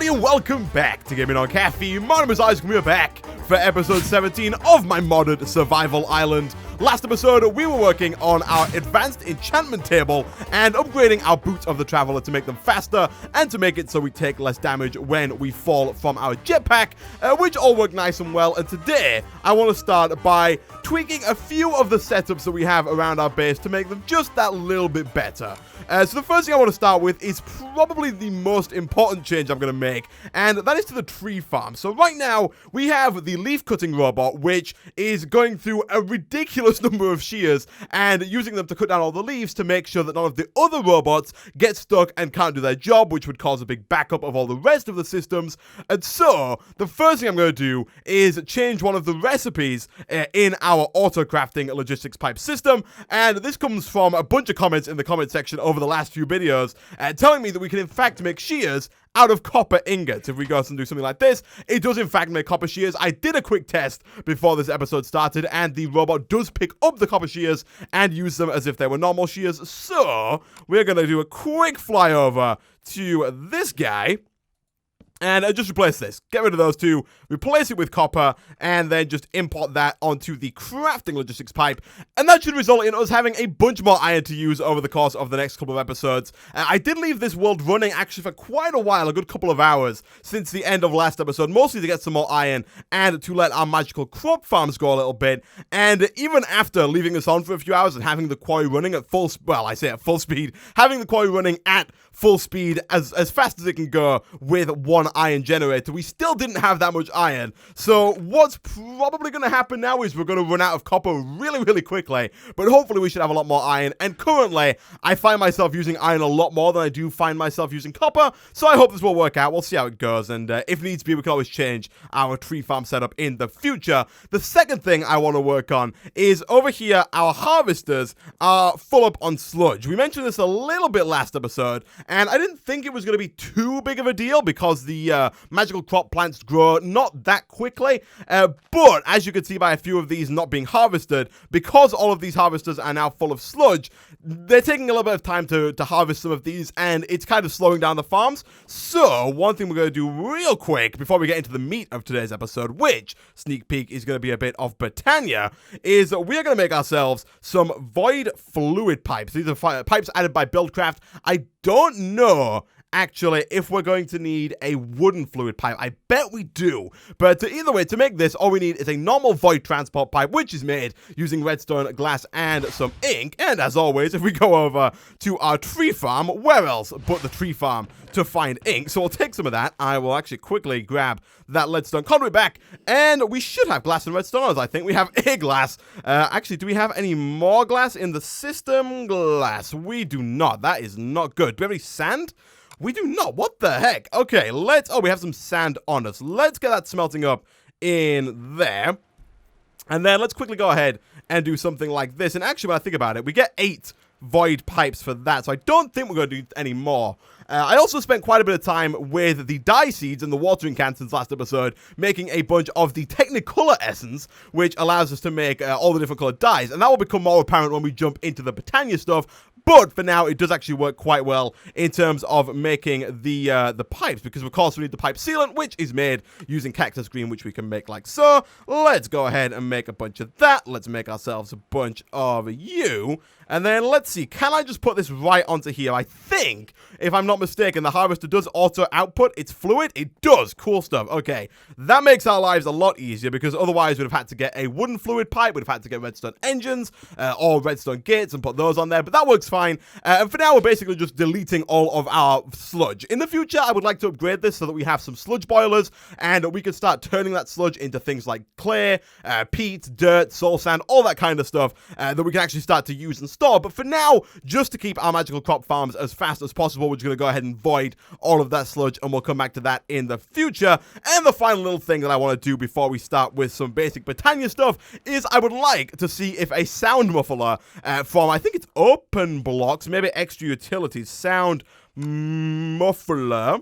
everybody, and welcome back to Gaming on Caffeine. My name is Isaac, and we are back for episode 17 of my modded survival island. Last episode, we were working on our advanced enchantment table and upgrading our boots of the traveler to make them faster and to make it so we take less damage when we fall from our jetpack, which all worked nice and well. And today, I want to start by tweaking a few of the setups that we have around our base to make them just that little bit better. So the first thing I want to start with is probably the most important change I'm going to make, and that is to the tree farm. So right now, we have the leaf cutting robot, which is going through a ridiculous number of shears and using them to cut down all the leaves to make sure that none of the other robots get stuck and can't do their job, which would cause a big backup of all the rest of the systems. And so, the first thing I'm going to do is change one of the recipes in our auto-crafting logistics pipe system, and this comes from a bunch of comments in the comment section over the last few videos, telling me that we can in fact make shears out of copper ingots. If we go and do something like this, it does in fact make copper shears. I did a quick test before this episode started, and the robot does pick up the copper shears and use them as if they were normal shears. So, we're going to do a quick flyover to this guy, and just replace this. Get rid of those two, replace it with copper, and then just import that onto the crafting logistics pipe. And that should result in us having a bunch more iron to use over the course of the next couple of episodes. I did leave this world running actually for quite a while, a good couple of hours, since the end of last episode, mostly to get some more iron and to let our magical crop farms grow a little bit. And even after leaving this on for a few hours and having the quarry running at full, well, I say at full speed, having the quarry running at full speed as fast as it can go with one iron generator, we still didn't have that much iron. So what's probably going to happen now is we're going to run out of copper really quickly, but hopefully we should have a lot more iron. And currently I find myself using iron a lot more than I do find myself using copper, so I hope this will work out. We'll see how it goes, and if needs be, we can always change our tree farm setup in the future. The second thing I want to work on is over here, our harvesters are full up on sludge. We mentioned this a little bit last episode, and I didn't think it was going to be too big of a deal because the magical crop plants grow not that quickly, but as you can see by a few of these not being harvested, because all of these harvesters are now full of sludge, they're taking a little bit of time to harvest some of these, and it's kind of slowing down the farms. So one thing we're going to do real quick before we get into the meat of today's episode, which, sneak peek, is going to be a bit of Botania, is we're going to make ourselves some void fluid pipes. These are pipes added by Buildcraft. I don't know actually if we're going to need a wooden fluid pipe. I bet we do. But either way, to make this, all we need is a normal void transport pipe, which is made using redstone, glass, and some ink. And as always, if we go over to our tree farm, where else but the tree farm to find ink? So we'll take some of that. I will actually quickly grab that leadstone conduit back, and we should have glass and redstone. I think we have a glass. Actually, do we have any more glass in the system? Glass. We do not. That is not good. Do we have any sand? We do not. What the heck? Okay, oh, we have some sand on us. Let's get that smelting up in there. And then let's quickly go ahead and do something like this. And actually, when I think about it, we get 8 void pipes for that, so I don't think we're going to do any more. I also spent quite a bit of time with the dye seeds and the watering cans since last episode, making a bunch of the Technicolor essence, which allows us to make all the different colored dyes, and that will become more apparent when we jump into the Botania stuff. But for now, it does actually work quite well in terms of making the pipes, because of course we need the pipe sealant, which is made using cactus green, which we can make like so. Let's go ahead and make a bunch of that. Let's make ourselves a bunch of you. And then let's see, can I just put this right onto here? I think, if I'm not mistaken, the harvester does auto output its fluid. It does. Cool stuff. Okay, that makes our lives a lot easier, because otherwise we'd have had to get a wooden fluid pipe, we'd have had to get redstone engines or redstone gates and put those on there, but that works fine. And for now, we're basically just deleting all of our sludge. In the future, I would like to upgrade this so that we have some sludge boilers, and we can start turning that sludge into things like clay, peat, dirt, soul sand, all that kind of stuff that we can actually start to use and store. But for now, just to keep our magical crop farms as fast as possible, we're just going to go ahead and void all of that sludge, and we'll come back to that in the future. And the final little thing that I want to do before we start with some basic Botania stuff is I would like to see if a sound muffler from, I think it's Open Blocks, maybe Extra Utilities, sound muffler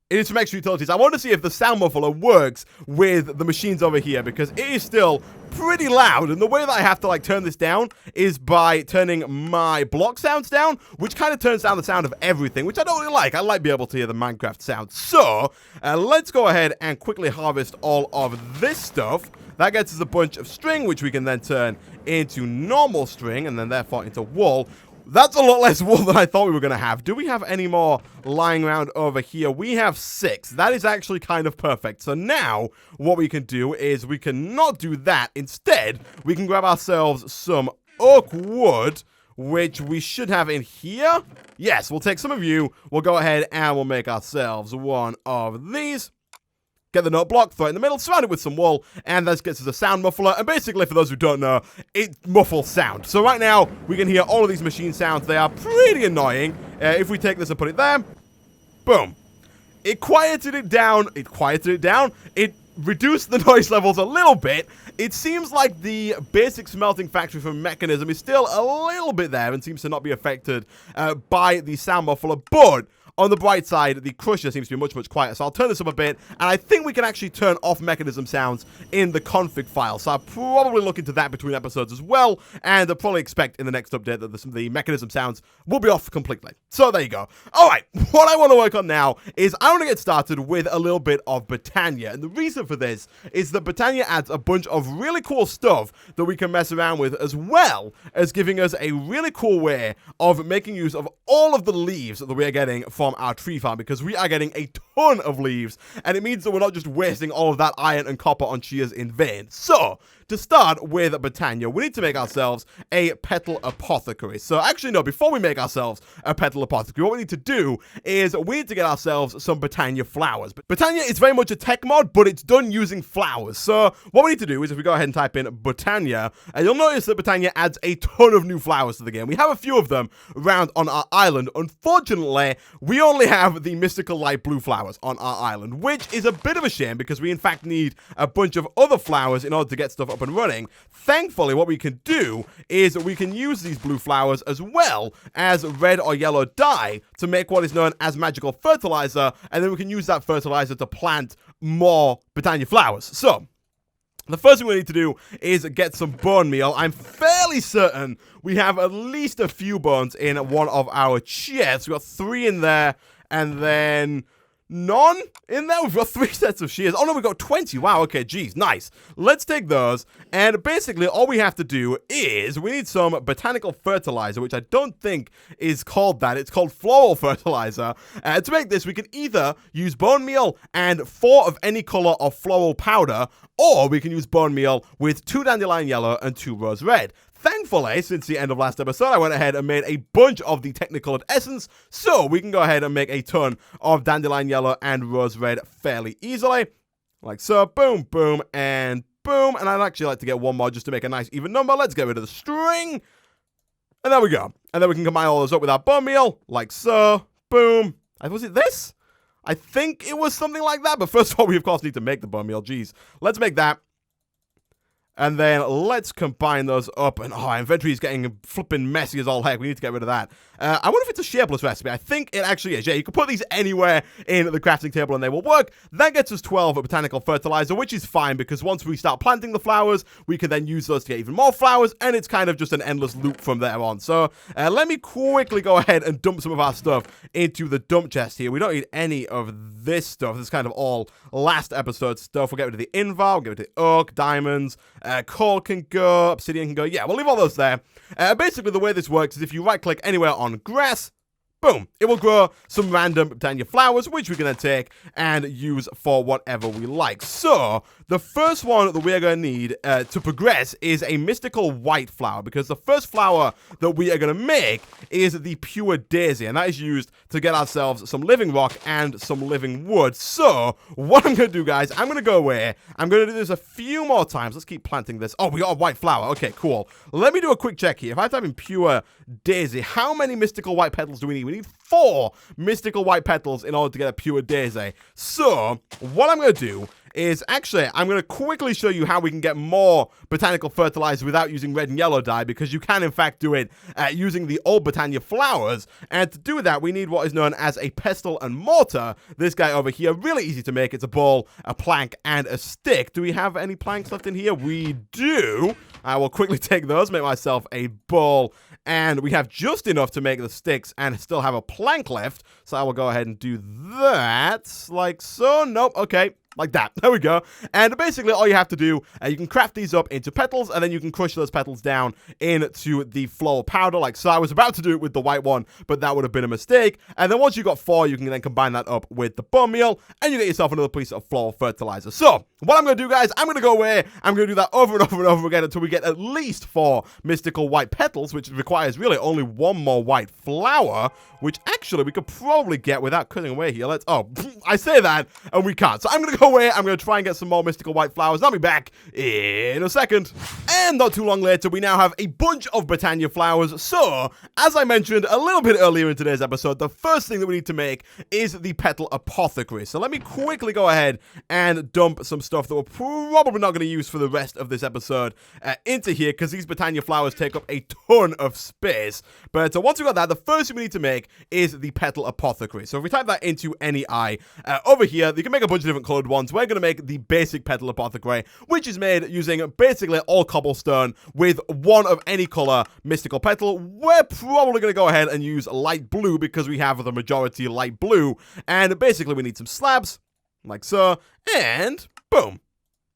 into some extra utilities. I want to see if the sound muffler works with the machines over here, because it is still pretty loud, and the way that I have to like turn this down is by turning my block sounds down, which kind of turns down the sound of everything, which I don't really like. I like being able to hear the Minecraft sound. So let's go ahead and quickly harvest all of this stuff. That gets us a bunch of string, which we can then turn into normal string, and then therefore into wool. That's a lot less wool than I thought we were going to have. Do we have any more lying around over here? We have 6. That is actually kind of perfect. So now what we can do is we can not do that. Instead, we can grab ourselves some oak wood, which we should have in here. Yes, we'll take some of you. We'll go ahead and we'll make ourselves one of these. Get the note block, throw it in the middle, surround it with some wool, and this gets us a sound muffler. And basically, for those who don't know, it muffles sound. So right now, we can hear all of these machine sounds. They are pretty annoying. If we take this and put it there, boom. It quieted it down. It reduced the noise levels a little bit. It seems like the basic smelting factory from Mechanism is still a little bit there and seems to not be affected by the sound muffler, but on the bright side, the crusher seems to be much, much quieter. So I'll turn this up a bit, and I think we can actually turn off Mechanism sounds in the config file. So I'll probably look into that between episodes as well, and I'll probably expect in the next update that the Mechanism sounds will be off completely. So there you go. All right, what I want to work on now is I want to get started with a little bit of Botania. And the reason for this is that Botania adds a bunch of really cool stuff that we can mess around with, as well as giving us a really cool way of making use of all of the leaves that we are getting from our tree farm, because we are getting a ton of leaves, and it means that we're not just wasting all of that iron and copper on Shears in vain. So to start with Botania, we need to make ourselves a petal apothecary. So actually, no, before we make ourselves a petal apothecary, what we need to do is we need to get ourselves some Botania flowers. But Botania is very much a tech mod, but it's done using flowers. So what we need to do is if we go ahead and type in Botania, and you'll notice that Botania adds a ton of new flowers to the game. We have a few of them around on our island. Unfortunately, we only have the mystical light blue flowers on our island, which is a bit of a shame because we in fact need a bunch of other flowers in order to get stuff up and running. Thankfully, what we can do is we can use these blue flowers as well as red or yellow dye to make what is known as magical fertilizer, and then we can use that fertilizer to plant more Botania flowers. So the first thing we need to do is get some bone meal. I'm fairly certain we have at least a few bones in one of our chests. We've got 3 in there, and then none in there. We've got 3 sets of shears. Oh no, we've got 20. Wow, okay, geez, nice. Let's take those, and basically all we have to do is we need some botanical fertilizer, which I don't think is called that. It's called floral fertilizer. To make this, we can either use bone meal and 4 of any color of floral powder, or we can use bone meal with 2 dandelion yellow and 2 rose red. Thankfully, since the end of last episode, I went ahead and made a bunch of the Technicolored Essence, so we can go ahead and make a ton of Dandelion Yellow and Rose Red fairly easily. Like so, boom, boom, and boom. And I'd actually like to get one more just to make a nice even number. Let's get rid of the string. And there we go. And then we can combine all those up with our bone meal, like so, boom. Was it this? I think it was something like that, but first of all, we of course need to make the bone meal. Jeez. Let's make that. And then let's combine those up. And our inventory is getting flipping messy as all heck. We need to get rid of that. I wonder if it's a shapeless recipe. I think it actually is. Yeah, you can put these anywhere in the crafting table and they will work. That gets us 12 botanical fertilizer, which is fine because once we start planting the flowers, we can then use those to get even more flowers. And it's kind of just an endless loop from there on. So let me quickly go ahead and dump some of our stuff into the dump chest here. We don't need any of this stuff. This is kind of all last episode stuff. We'll get rid of the invar. We'll get rid of the oak, diamonds. Coal can go, obsidian can go. Yeah, we'll leave all those there. Basically, the way this works is if you right-click anywhere on grass, boom, it will grow some random Botania flowers, which we can then take and use for whatever we like. So, the first one that we're going to need to progress is a mystical white flower, because the first flower that we are going to make is the pure daisy, and that is used to get ourselves some living rock and some living wood. So, what I'm going to do, guys, I'm going to go away. I'm going to do this a few more times. Let's keep planting this. Oh, we got a white flower. Okay, cool. Let me do a quick check here. If I type in pure daisy, how many mystical white petals do we need? We need 4 mystical white petals in order to get a pure daisy. So, what I'm going to do is actually, I'm going to quickly show you how we can get more botanical fertilizer without using red and yellow dye, because you can in fact do it using the old Botania flowers. And to do that, we need what is known as a pestle and mortar. This guy over here, really easy to make. It's a ball, a plank, and a stick. Do we have any planks left in here? We do. I will quickly take those, make myself a ball, and we have just enough to make the sticks and still have a plank left. So I will go ahead and do that, like so. Nope, okay. Like that. There we go. And basically all you have to do, you can craft these up into petals, and then you can crush those petals down into the floral powder, like so. I was about to do it with the white one, but that would have been a mistake. And then once you got 4, you can then combine that up with the bone meal, and you get yourself another piece of floral fertilizer. So what I'm going to do, guys, I'm going to go away. I'm going to do that over and over and over again until we get at least 4 mystical white petals, which requires really only 1 more white flower, which actually we could probably get without cutting away here. I say that, and we can't. So I'm going to go away. I'm going to try and get some more mystical white flowers. I'll be back in a second. And not too long later, we now have a bunch of Botania flowers. So, as I mentioned a little bit earlier in today's episode, the first thing that we need to make is the petal apothecary. So let me quickly go ahead and dump some stuff that we're probably not going to use for the rest of this episode into here, because these Botania flowers take up a ton of space. But once we got that, the first thing we need to make is the petal apothecary. So if we type that into any eye, over here, you can make a bunch of different colored ones. We're going to make the basic petal apothecary, which is made using basically all cobblestone with 1 of any color mystical petal. We're probably going to go ahead and use light blue because we have the majority light blue. And basically we need some slabs, like so, and boom,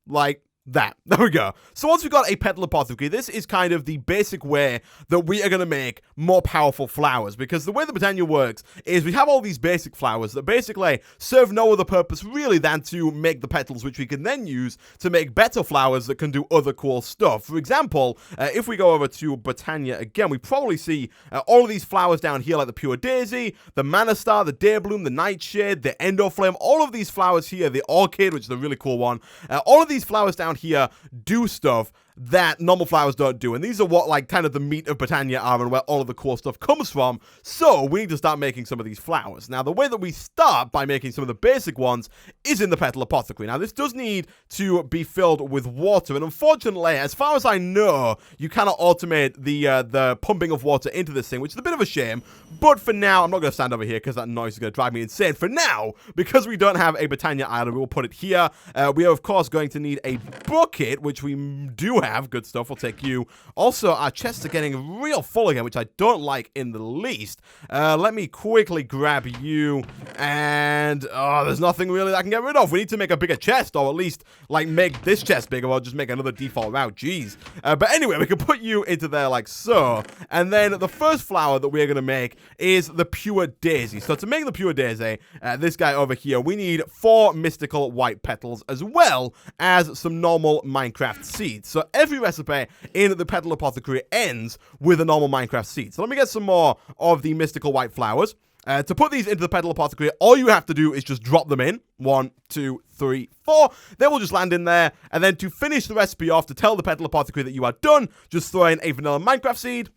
like that. There we go. So once we've got a petal apothecary, this is kind of the basic way that we are going to make more powerful flowers, because the way the Botania works is we have all these basic flowers that basically serve no other purpose really than to make the petals, which we can then use to make better flowers that can do other cool stuff. For example, if we go over to Botania again, we probably see all of these flowers down here, like the pure daisy, the mana star, the daybloom, the nightshade, the endoflame, all of these flowers here, the orchid, which is a really cool one, all of these flowers down here do stuff that normal flowers don't do, and these are what like kind of the meat of Botania are and where all of the cool stuff comes from. So we need to start making some of these flowers. Now the way that we start by making some of the basic ones is in the petal apothecary. Now this does need to be filled with water, and unfortunately, as far as I know, you cannot automate the pumping of water into this thing, which is a bit of a shame. But for now, I'm not going to stand over here because that noise is going to drive me insane. For now, because we don't have a Botania island, we will put it here. We are of course going to need a bucket, which we do have. Good stuff. We'll take you. Also, our chests are getting real full again, which I don't like in the least. Let me quickly grab you. And there's nothing really that I can get rid of. We need to make a bigger chest, or at least like make this chest bigger, or just make another default route. Jeez. But anyway, we can put you into there like so. And then the first flower that we're going to make is the pure daisy. So to make the pure daisy, this guy over here, we need 4 mystical white petals as well as some normal Minecraft seeds. So every recipe in the petal apothecary ends with a normal Minecraft seed. So let me get some more of the mystical white flowers. To put these into the petal apothecary, all you have to do is just drop them in. 1, 2, 3, 4. They will just land in there. And then to finish the recipe off, to tell the petal apothecary that you are done, just throw in a vanilla Minecraft seed.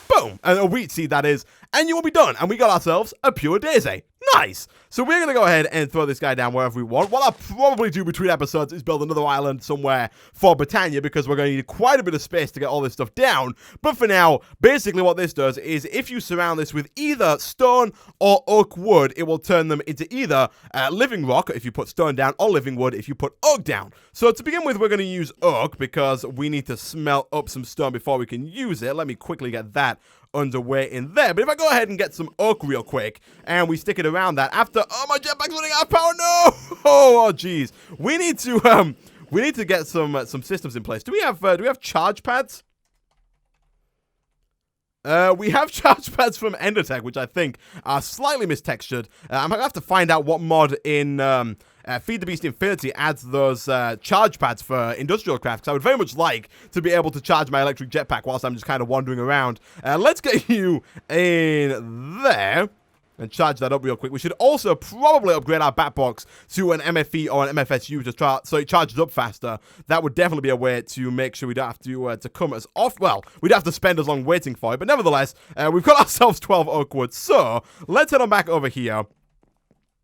Boom! And a wheat seed, that is. And you will be done. And we got ourselves a pure daisy. Nice! So we're going to go ahead and throw this guy down wherever we want. What I'll probably do between episodes is build another island somewhere for Botania, because we're going to need quite a bit of space to get all this stuff down. But for now, basically what this does is if you surround this with either stone or oak wood, it will turn them into either living rock if you put stone down, or living wood if you put oak down. So to begin with, we're going to use oak because we need to smelt up some stone before we can use it. Let me quickly get that underway in there. But if I go ahead and get some oak real quick and we stick it around that after my jetpack's running out of power. No! Oh jeez. We need to get some systems in place. Do we have charge pads? We have charge pads from Endertech, which I think are slightly mistextured. I'm gonna have to find out what mod in Feed the Beast Infinity adds those charge pads for industrial craft, because I would very much like to be able to charge my electric jetpack whilst I'm just kind of wandering around. Let's get you in there and charge that up real quick. We should also probably upgrade our bat box to an MFE or an MFSU so it charges up faster. That would definitely be a way to make sure we don't have to come as off. Well, we don't have to spend as long waiting for it, but nevertheless, we've got ourselves 12 oak wood. So let's head on back over here.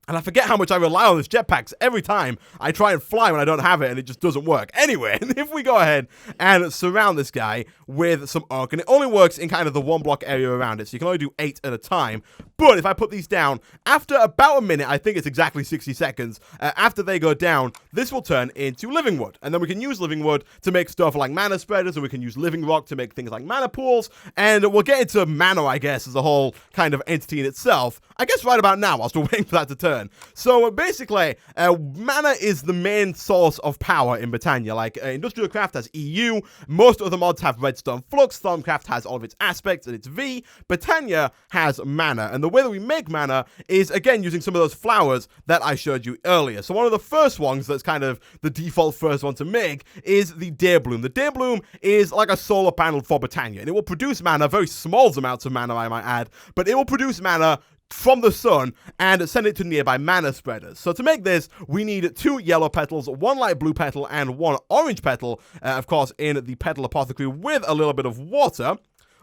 And I forget how much I rely on this jetpack. Every time I try and fly when I don't have it, and it just doesn't work. Anyway, if we go ahead and surround this guy with some oak, and it only works in kind of the 1 block area around it, so you can only do 8 at a time. But if I put these down, after about a minute, I think it's exactly 60 seconds, after they go down, this will turn into living wood. And then we can use living wood to make stuff like mana spreaders, or we can use living rock to make things like mana pools. And we'll get into mana, I guess, as a whole kind of entity in itself. I guess right about now, whilst we're waiting for that to turn. So basically, mana is the main source of power in Botania. Like Industrial Craft has EU, most other mods have Redstone Flux, Stormcraft has all of its aspects and its V. Botania has mana, and the way that we make mana is again using some of those flowers that I showed you earlier. So one of the first ones that's kind of the default first one to make is the Day Bloom. The Day Bloom is like a solar panel for Botania, and it will produce mana, very small amounts of mana I might add, but it will produce mana from the sun and send it to nearby mana spreaders. So to make this, we need 2 yellow petals, 1 light blue petal, and 1 orange petal, of course in the petal apothecary with a little bit of water,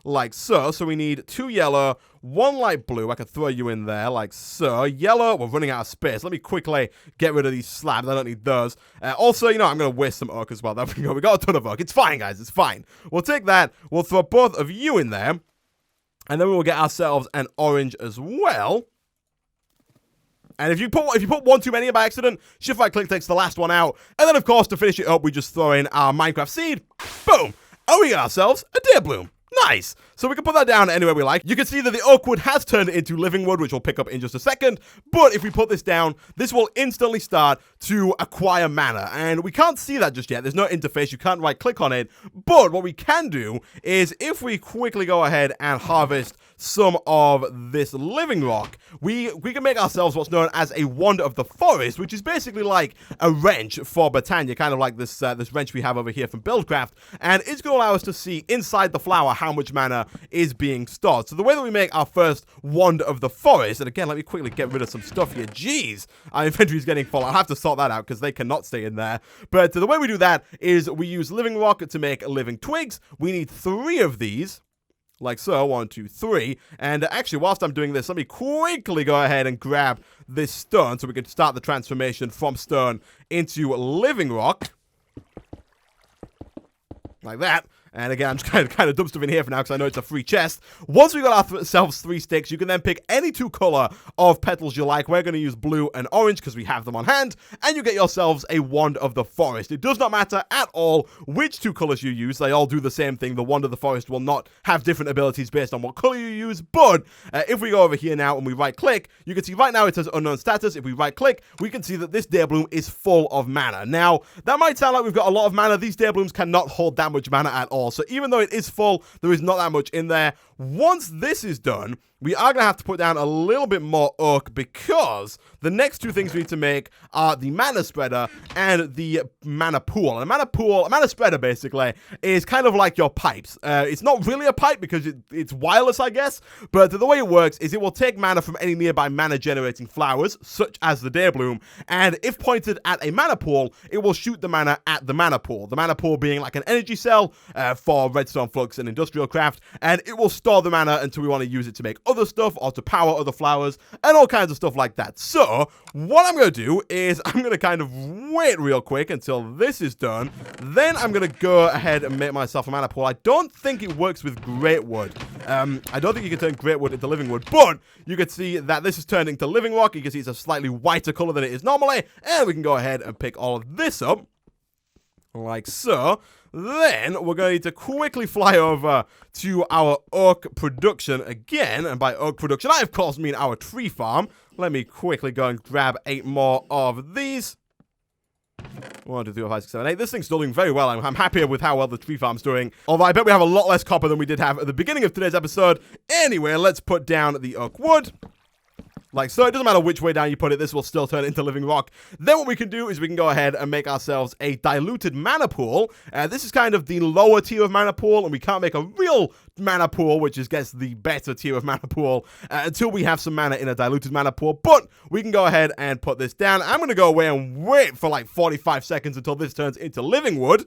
like so. So we need 2 yellow, 1 light blue. I could throw you in there, like so. Yellow, we're running out of space. Let me quickly get rid of these slabs. I don't need those. Also, you know, I'm going to waste some oak as well. There we go. We got a ton of oak. It's fine, guys. It's fine. We'll take that. We'll throw both of you in there. And then we will get ourselves an orange as well. And if you put one too many by accident, shift right click takes the last one out. And then of course to finish it up, we just throw in our Minecraft seed. Boom! And we get ourselves a Day Bloom. Nice! So we can put that down anywhere we like. You can see that the oak wood has turned into living wood, which we'll pick up in just a second. But if we put this down, this will instantly start to acquire mana. And we can't see that just yet. There's no interface. You can't right click on it. But what we can do is if we quickly go ahead and harvest some of this living rock, we can make ourselves what's known as a wand of the forest, which is basically like a wrench for Botania, kind of like this this wrench we have over here from Buildcraft, and it's going to allow us to see inside the flower how much mana is being stored. So the way that we make our first wand of the forest, and again, let me quickly get rid of some stuff here. Jeez, our inventory is getting full. I'll have to sort that out because they cannot stay in there. But the way we do that is we use living rock to make living twigs. We need 3 of these. Like so, 1, 2, 3. And actually, whilst I'm doing this, let me quickly go ahead and grab this stone so we can start the transformation from stone into living rock. Like that. And again, I'm just kind of dump stuff in here for now because I know it's a free chest. Once we got ourselves 3 sticks, you can then pick any 2 color of petals you like. We're going to use blue and orange because we have them on hand. And you get yourselves a wand of the forest. It does not matter at all which 2 colors you use. They all do the same thing. The wand of the forest will not have different abilities based on what color you use. But if we go over here now and we right click, you can see right now it says unknown status. If we right click, we can see that this Day Bloom is full of mana. Now, that might sound like we've got a lot of mana. These Day Blooms cannot hold that much mana at all. So even though it is full, there is not that much in there. Once this is done, we are going to have to put down a little bit more oak because the next 2 things we need to make are the mana spreader and the mana pool. And a mana spreader basically is kind of like your pipes. It's not really a pipe because it's wireless, I guess, but the way it works is it will take mana from any nearby mana generating flowers, such as the Day Bloom, and if pointed at a mana pool, it will shoot the mana at the mana pool. The mana pool being like an energy cell for Redstone Flux and Industrial Craft, and it will store the mana until we want to use it to make other stuff or to power other flowers and all kinds of stuff like that. So what I'm going to do is I'm going to kind of wait real quick until this is done. Then I'm going to go ahead and make myself a mana pool. I don't think it works with great wood. I don't think you can turn great wood into living wood, but you can see that this is turned into living rock. You can see it's a slightly whiter color than it is normally, and we can go ahead and pick all of this up like so. Then we're going to need to quickly fly over to our oak production again. And by oak production, I of course mean our tree farm. Let me quickly go and grab 8 more of these. 1, 2, 3, 4, 5, 6, 7, 8. This thing's still doing very well. I'm happier with how well the tree farm's doing. Although I bet we have a lot less copper than we did have at the beginning of today's episode. Anyway, let's put down the oak wood. Like so, it doesn't matter which way down you put it, this will still turn into living rock. Then what we can do is we can go ahead and make ourselves a diluted mana pool. This is kind of the lower tier of mana pool, and we can't make a real mana pool, which is, gets the better tier of mana pool, until we have some mana in a diluted mana pool. But we can go ahead and put this down. I'm going to go away and wait for like 45 seconds until this turns into living wood.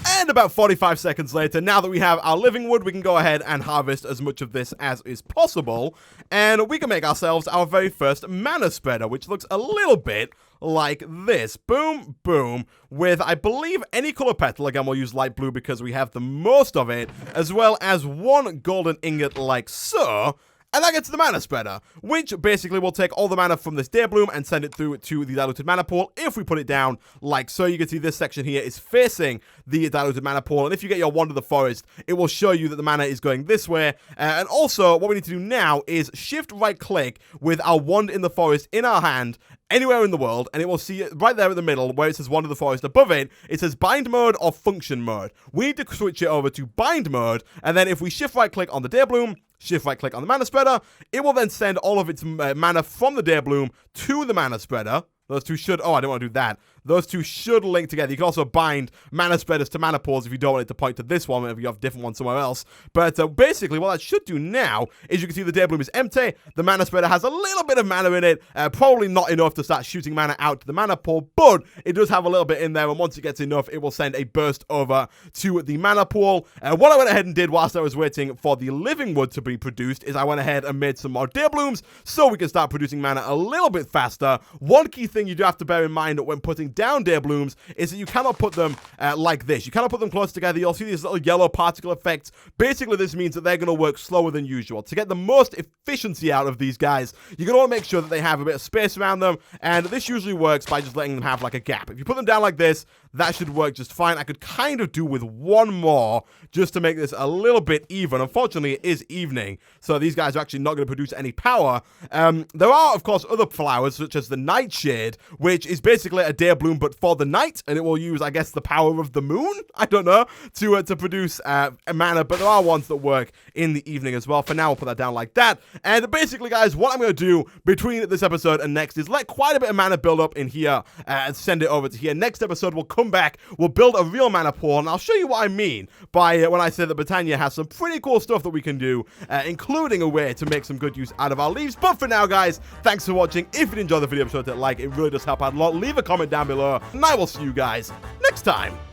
And about 45 seconds later, now that we have our living wood, we can go ahead and harvest as much of this as is possible. And we can make ourselves our very first mana spreader, which looks a little bit like this. Boom, boom, with, I believe, any color petal. Again, we'll use light blue because we have the most of it, as well as one golden ingot like so. And that gets the mana spreader, which basically will take all the mana from this day bloom and send it through to the diluted mana pool. If we put it down like so, you can see this section here is facing the diluted mana pool. And if you get your wand of the forest, it will show you that the mana is going this way. And also, what we need to do now is shift right click with our wand in the forest in our hand anywhere in the world, and it will see it right there in the middle where it says Wand of the Forest. Above it, it says bind mode or function mode. We need to switch it over to bind mode, and then if we shift right click on the day bloom, shift right click on the mana spreader, it will then send all of its mana from the day bloom to the mana spreader. Those two should, oh, I don't want to do that. Those two should link together. You can also bind mana spreaders to mana pools if you don't want it to point to this one, if you have a different one somewhere else. But basically, what that should do now is you can see the day bloom is empty. The mana spreader has a little bit of mana in it. Probably not enough to start shooting mana out to the mana pool, but it does have a little bit in there, and once it gets enough, it will send a burst over to the mana pool. What I went ahead and did whilst I was waiting for the living wood to be produced is I went ahead and made some more day blooms so we can start producing mana a little bit faster. One key thing you do have to bear in mind when putting down day blooms is that you cannot put them like this. You cannot put them close together. You'll see these little yellow particle effects. Basically, this means that they're going to work slower than usual. To get the most efficiency out of these guys, you're going to want to make sure that they have a bit of space around them, and this usually works by just letting them have like a gap. If you put them down like this, that should work just fine. I could kind of do with one more just to make this a little bit even. Unfortunately, it is evening, so these guys are actually not going to produce any power. There are, of course, other flowers, such as the nightshade, which is basically a day bloom, but for the night, and it will use, I guess, the power of the moon, I don't know, to produce mana, but there are ones that work in the evening as well. For now, we'll put that down like that. And basically, guys, what I'm going to do between this episode and next is let quite a bit of mana build up in here and send it over to here. Next episode, we'll come back, we'll build a real mana pool, and I'll show you what I mean by when I say that Botania has some pretty cool stuff that we can do, including a way to make some good use out of our leaves. But for now, guys, thanks for watching. If you enjoyed the video, be sure to like. It really does help out a lot. Leave a comment down below, and I will see you guys next time.